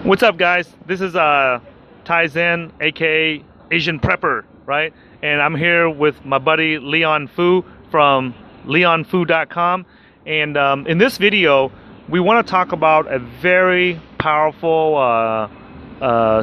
What's up, guys? This is Tai Zen, aka Asian Prepper, right? And I'm here with my buddy Leon Fu from leonfu.com. And in this video, we want to talk about a very powerful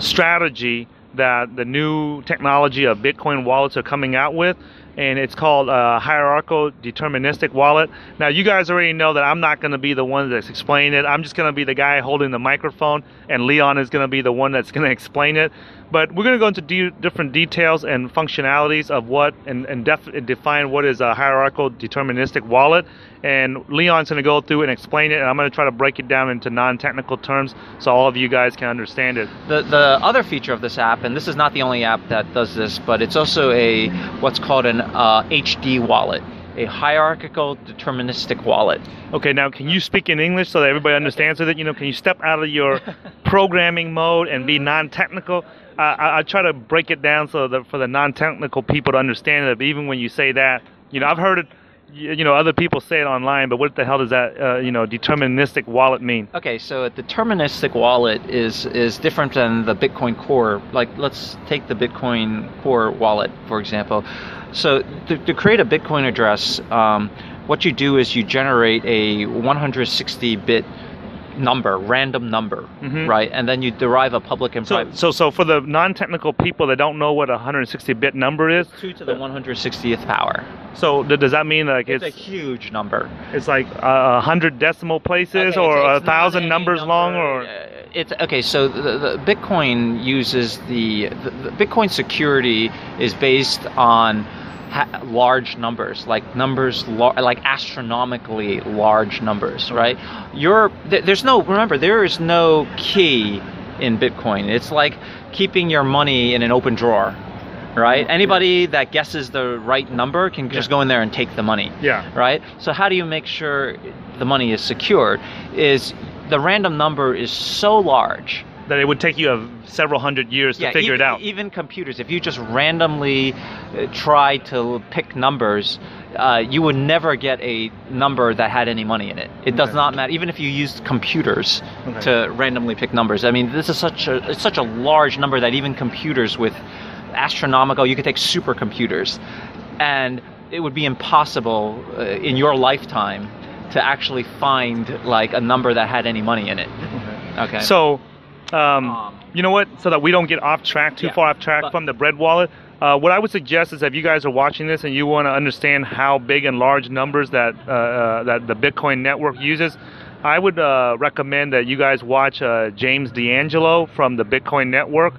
strategy that the new technology of Bitcoin wallets are coming out with, and it's called Hierarchical Deterministic Wallet. Now, you guys already know that I'm not going to be the one that's explaining it. I'm just going to be the guy holding the microphone, and Leon is going to be the one that's going to explain it. But we're going to go into different details and functionalities of what, and define what is a hierarchical deterministic wallet. And Leon's going to go through and explain it, and I'm going to try to break it down into non-technical terms so all of you guys can understand it. The other feature of this app, and this is not the only app that does this, but it's also a what's called an HD wallet, a hierarchical deterministic wallet. Okay, now can you speak in English so that everybody understands it? You know, can you step out of your programming mode and be non-technical? I try to break it down so that for the non-technical people to understand it. But even when you say that, you know, I've heard it. You know, other people say it online, but what the hell does that, you know, deterministic wallet mean? Okay, so a deterministic wallet is different than the Bitcoin Core. Like, let's take the Bitcoin Core wallet, for example. So to create a Bitcoin address, what you do is you generate a 160-bit number, random number, right? And then you derive a public and private. So for the non-technical people that don't know what a 160-bit number is, 2 to the 160th power. So does that mean like it's a huge number? It's like 100 decimal places, or 1,000 numbers long, or it's okay. So the Bitcoin uses the Bitcoin security is based on large numbers, like like astronomically large numbers, right? Remember, there is no key in Bitcoin. It's like keeping your money in an open drawer, right? Anybody that guesses the right number can just go in there and take the money, right? So how do you make sure the money is secured? Is the random number is so large that it would take you several hundred years to figure it out. Even computers, if you just randomly try to pick numbers, you would never get a number that had any money in it. It does not matter, even if you used computers to randomly pick numbers. I mean, this is such a large number that even computers with astronomical, you could take supercomputers, and it would be impossible in your lifetime to actually find like a number that had any money in it. Okay. So, you know what? So that we don't get off track, too far off track from the bread wallet, what I would suggest is if you guys are watching this and you want to understand how big and large numbers that that the Bitcoin network uses, I would recommend that you guys watch James D'Angelo from the Bitcoin network,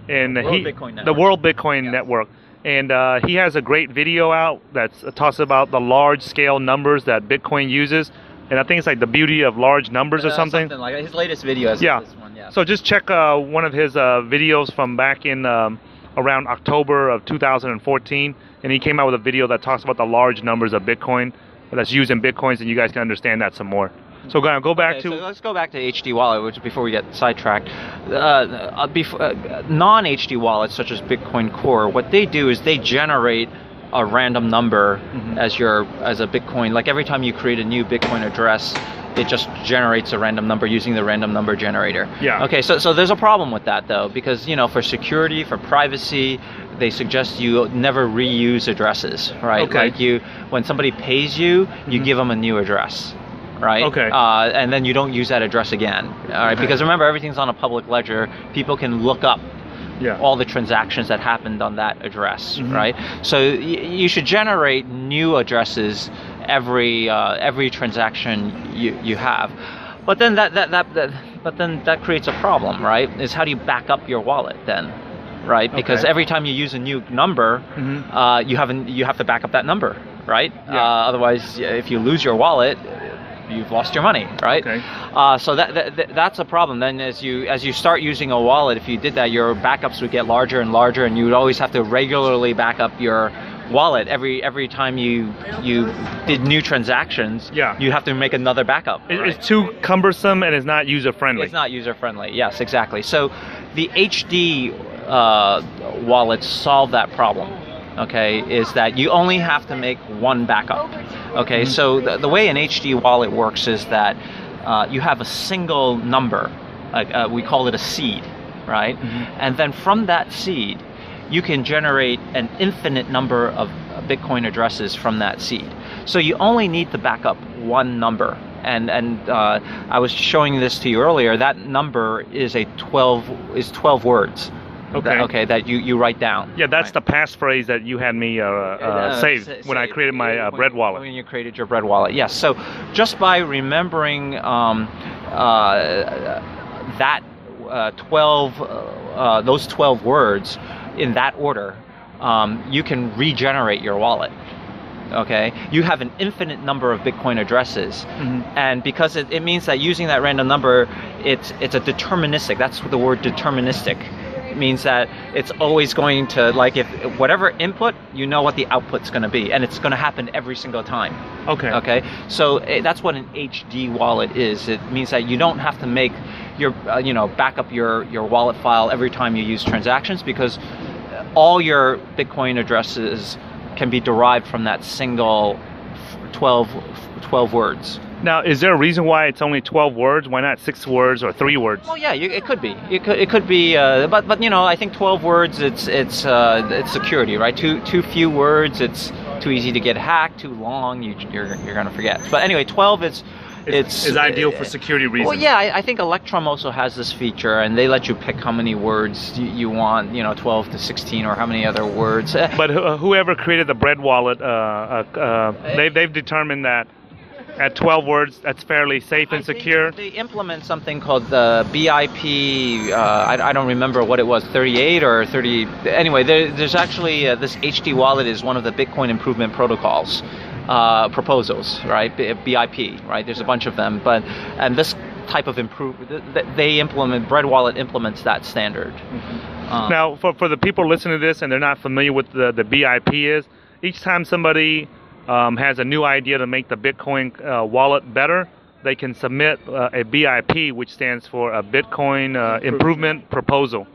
and the World Bitcoin Network. And he has a great video out that talks about the large scale numbers that Bitcoin uses. And I think it's like the beauty of large numbers or something. Something like his latest video is this one, So just check one of his videos from back in around October of 2014. And he came out with a video that talks about the large numbers of Bitcoin that's used in Bitcoins, and you guys can understand that some more. So go back to... So let's go back to HD wallet, which before we get sidetracked. Non-HD wallets, such as Bitcoin Core, what they do is they generate a random number as a Bitcoin. Like every time you create a new Bitcoin address, it just generates a random number using the random number generator. Okay, so there's a problem with that though, because you know, for security, for privacy, they suggest you never reuse addresses, right? Like when somebody pays you, you give them a new address, right? And then you don't use that address again. All right, because remember, everything's on a public ledger. People can look up all the transactions that happened on that address, right? So you should generate new addresses every transaction you have. But then that creates a problem, right? Is how do you back up your wallet then, right? Because every time you use a new number, you have to back up that number, right? Otherwise, if you lose your wallet, you've lost your money, right? So that's a problem. Then as you start using a wallet, if you did that, your backups would get larger and larger, and you would always have to regularly back up your wallet every time you did new transactions. You have to make another backup. It's too cumbersome and it's not user friendly. It's not user friendly. Yes, exactly. So the HD wallets solve that problem. Okay, is that you only have to make one backup. Okay, so the way an HD wallet works is that you have a single number we call it a seed, right? And then from that seed, you can generate an infinite number of Bitcoin addresses from that seed. So you only need to back up one number. And I was showing this to you earlier. That number is 12 words. Okay, that you write down. Yeah, that's the passphrase that you had me save when I created my bread wallet. When you created your bread wallet, yes. So just by remembering those 12 words in that order, you can regenerate your wallet. Okay, you have an infinite number of Bitcoin addresses, and because it means that using that random number, it's a deterministic. That's the word deterministic. It means that it's always going to, like, if whatever input, you know what the output's going to be, and it's going to happen every single time. Okay. So that's what an HD wallet is. It means that you don't have to make your back up your wallet file every time you use transactions, because all your Bitcoin addresses can be derived from that single 12 words. Now, is there a reason why it's only 12 words? Why not 6 words or 3 words? Well, yeah, it could be. It could be, but I think 12 words. It's security, right? Too few words. It's too easy to get hacked. Too long, you're gonna forget. But anyway, 12 is ideal for security reasons. Well, yeah, I think Electrum also has this feature, and they let you pick how many words you want. 12 to 16 or how many other words. But whoever created the bread wallet, they've determined that at 12 words, that's fairly safe and secure. They implement something called the BIP. I don't remember what it was, 38 or 30. Anyway, there's actually this HD wallet is one of the Bitcoin improvement protocols proposals, right? BIP, right? There's a bunch of them, and this type of bread wallet implements that standard. Now, for the people listening to this and they're not familiar with the BIP is, each time somebody has a new idea to make the Bitcoin wallet better, they can submit a BIP, which stands for a Bitcoin improvement proposal.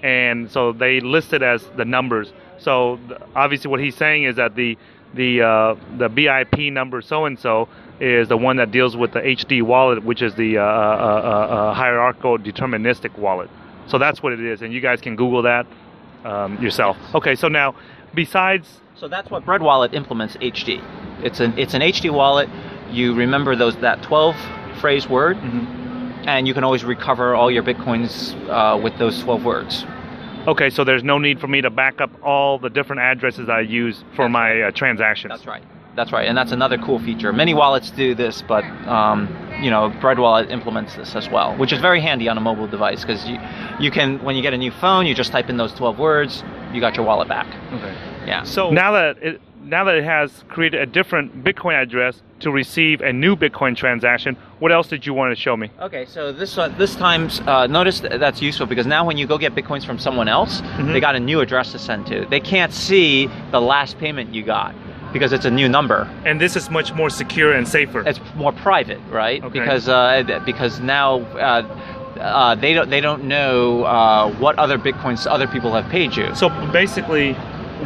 And so they list it as the numbers. So obviously what he's saying is that the BIP number so-and-so is the one that deals with the HD wallet, which is the hierarchical deterministic wallet. So that's what it is, and you guys can Google that yourself. Okay, so now, besides... So that's what Bread Wallet implements HD. It's an HD wallet. You remember that 12 phrase word, and you can always recover all your Bitcoins with those 12 words. Okay, so there's no need for me to back up all the different addresses I use for my transactions. That's right, and that's another cool feature. Many wallets do this, but Bread Wallet implements this as well, which is very handy on a mobile device, because you can, when you get a new phone, you just type in those 12 words, you got your wallet back. Okay. Yeah. So now that it has created a different Bitcoin address to receive a new Bitcoin transaction, what else did you want to show me? Okay, so this time, notice that's useful, because now when you go get Bitcoins from someone else, they got a new address to send to. They can't see the last payment you got, because it's a new number. And this is much more secure and safer. It's more private, right? Okay. Because now they don't know what other Bitcoins other people have paid you. So basically,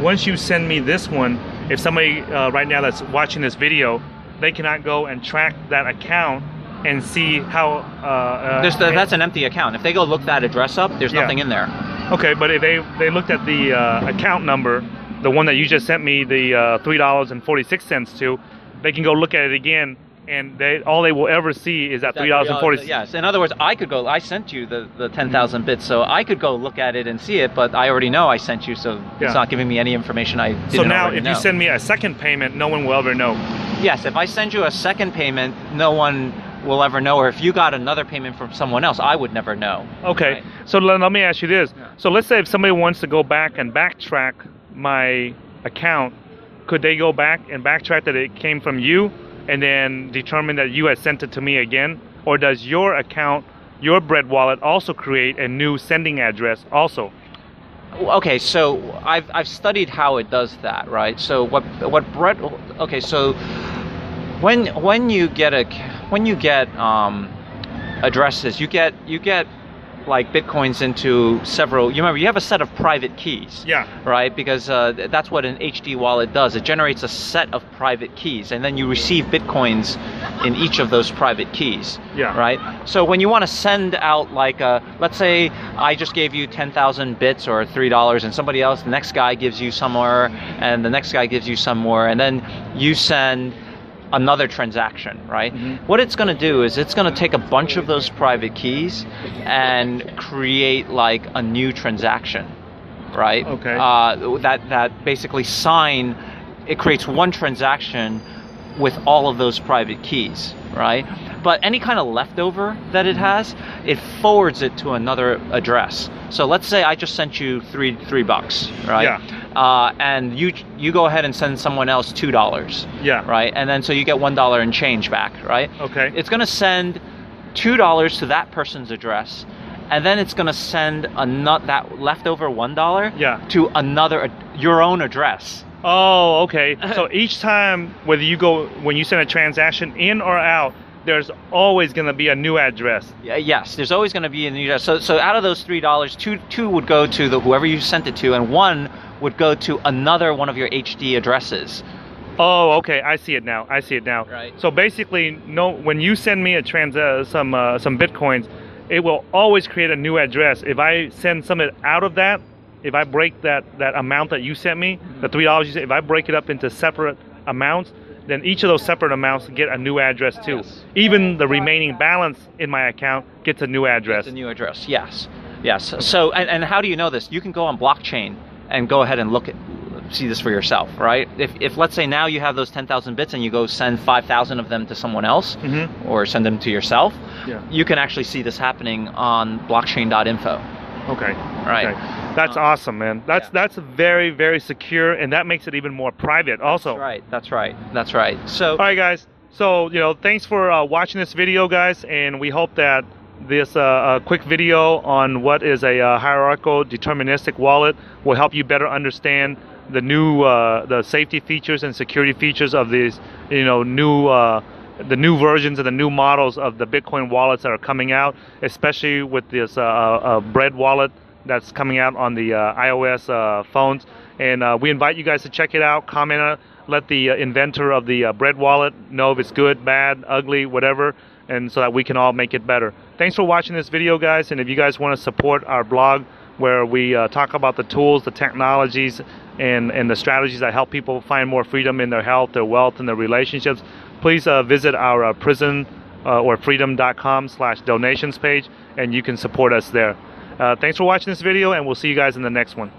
once you send me this one, if somebody right now that's watching this video, they cannot go and track that account and see how... that's an empty account. If they go look that address up, there's nothing in there. Okay, but if they looked at the account number, the one that you just sent me the $3.46 to, they can go look at it again, and all they will ever see is that $3.46. Yes, in other words, I sent you the 10,000 bits, so I could go look at it and see it, but I already know I sent you, so it's not giving me any information I didn't already know. So now, if you send me a second payment, no one will ever know. Yes, if I send you a second payment, no one will ever know, or if you got another payment from someone else, I would never know. Okay, right? So let me ask you this. Yeah. So let's say if somebody wants to go back and backtrack my account, could they go back and backtrack that it came from you and then determine that you had sent it to me again? Or does your account, your Bread Wallet, also create a new sending address also? Okay, so I've studied how it does that, right? So what Bread... Okay, so when you get addresses, you get like Bitcoins into several, you remember you have a set of private keys. Yeah. Right? Because that's what an HD wallet does. It generates a set of private keys, and then you receive Bitcoins in each of those private keys. Yeah. Right? So when you want to send out like let's say I just gave you 10,000 bits or $3, and somebody else, the next guy gives you some more, and the next guy gives you some more, and then you send another transaction, right? What it's going to do is it's going to take a bunch of those private keys and create like a new transaction, right? Okay. That basically it creates one transaction with all of those private keys, right? But any kind of leftover that it has, it forwards it to another address. So let's say I just sent you $3, right? Yeah. And you go ahead and send someone else $2. Yeah. Right? And then so you get $1 and change back, right? Okay. It's going to send $2 to that person's address, and then it's going to send that leftover $1 to your own address. Oh, okay. So each time, when you send a transaction in or out, there's always going to be a new address. Yes, there's always going to be a new address. So out of those $3, two would go to whoever you sent it to, and one would go to another one of your HD addresses. Oh, okay. I see it now. Right. So basically, when you send me some Bitcoins, it will always create a new address. If I send some out of that, if I break that amount that you sent me, the $3 you said, if I break it up into separate amounts, then each of those separate amounts get a new address too. Yes. Even the remaining balance in my account gets a new address. It's a new address, yes. So, and how do you know this? You can go on blockchain and go ahead and see this for yourself, right? If let's say now you have those 10,000 bits and you go send 5,000 of them to someone else, or send them to yourself, you can actually see this happening on blockchain.info. Okay. Right. Okay. That's awesome, man. That's very, very secure, and that makes it even more private also. That's right. So all right, guys. So, thanks for watching this video, guys, and we hope that this quick video on what is a hierarchical deterministic wallet will help you better understand the new the safety features and security features of these the new versions and the new models of the Bitcoin wallets that are coming out, especially with this bread wallet that's coming out on the iOS phones. And we invite you guys to check it out, comment on it, let the inventor of the bread wallet know if it's good, bad, ugly, whatever, and so that we can all make it better. Thanks for watching this video, guys, and if you guys want to support our blog where we talk about the tools, the technologies, and the strategies that help people find more freedom in their health, their wealth, and their relationships, please visit our prison or freedom.com/donations page, and you can support us there. Thanks for watching this video, and we'll see you guys in the next one.